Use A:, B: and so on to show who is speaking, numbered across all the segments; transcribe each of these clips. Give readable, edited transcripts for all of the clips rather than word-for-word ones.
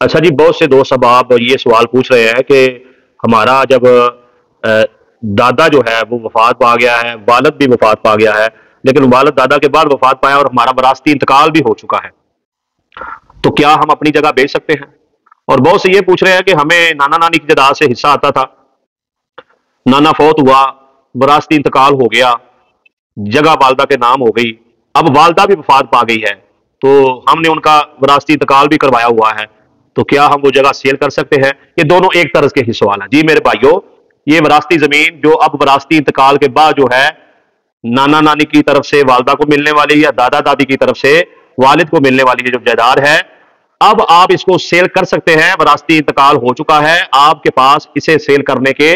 A: अच्छा जी, बहुत से दोस्त अब आप ये सवाल पूछ रहे हैं कि हमारा जब अ, दादा जो है वो वफात पा गया है, वालिद भी वफात पा गया है, लेकिन वालिद दादा के बाद वफात पाया और हमारा विरासती इंतकाल भी हो चुका है, तो क्या हम अपनी जगह बेच सकते हैं? और बहुत से ये पूछ रहे हैं कि हमें नाना नानी की जायदाद से हिस्सा आता था, नाना फौत हुआ, विरासती इंतकाल हो गया, जगह वालदा के नाम हो गई, अब वालदा भी वफात पा गई है, तो हमने उनका विरासती इंतकाल भी करवाया हुआ है, तो क्या हम वो जगह सेल कर सकते हैं? ये दोनों एक तरह के ही सवाल है जी मेरे भाइयों। ये विरासती जमीन जो अब विरासती इंतकाल के बाद जो है नाना नानी की तरफ से वालदा को मिलने वाली या दादा दादी की तरफ से वालिद को मिलने वाली ये जो जायदाद है, अब आप इसको सेल कर सकते हैं। विरासती इंतकाल हो चुका है, आपके पास इसे सेल करने के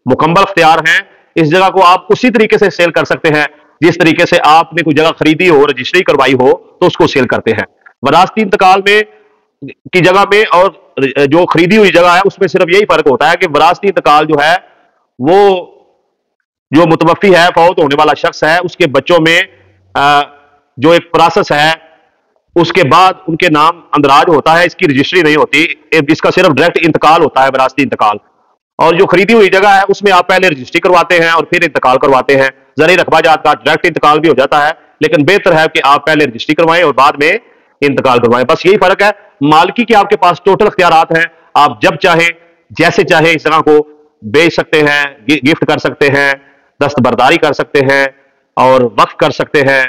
A: मुकम्मल अख्तियार हैं। इस जगह को आप उसी तरीके से सेल कर सकते हैं जिस तरीके से आपने कोई जगह खरीदी हो, रजिस्ट्री करवाई हो, तो उसको सेल करते हैं। विरासती इंतकाल में की जगह में और जो खरीदी हुई जगह है उसमें सिर्फ यही फर्क होता है कि विरासती इंतकाल जो है वो जो मुतवफ़ी है, फौत होने वाला शख्स है, उसके बच्चों में जो एक प्रोसेस है, उसके बाद उनके नाम अंदराज होता है, इसकी रजिस्ट्री नहीं होती, इसका सिर्फ डायरेक्ट इंतकाल होता है, विरासती इंतकाल। और जो खरीदी हुई जगह है उसमें आप पहले रजिस्ट्री करवाते हैं और फिर इंतकाल करवाते हैं। ज़र रकबा जात का डायरेक्ट इंतकाल भी हो जाता है, लेकिन बेहतर है कि आप पहले रजिस्ट्री करवाएं और बाद में इंतकाल करवाएं। बस यही फर्क है। मालिकी के आपके पास टोटल अख्तियारात हैं, आप जब चाहें जैसे चाहे इस जगह को बेच सकते हैं, गिफ्ट कर सकते हैं, दस्तबरदारी कर सकते हैं और वक्फ कर सकते हैं,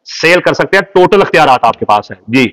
A: सेल कर सकते हैं। टोटल अख्तियारात आपके पास है जी।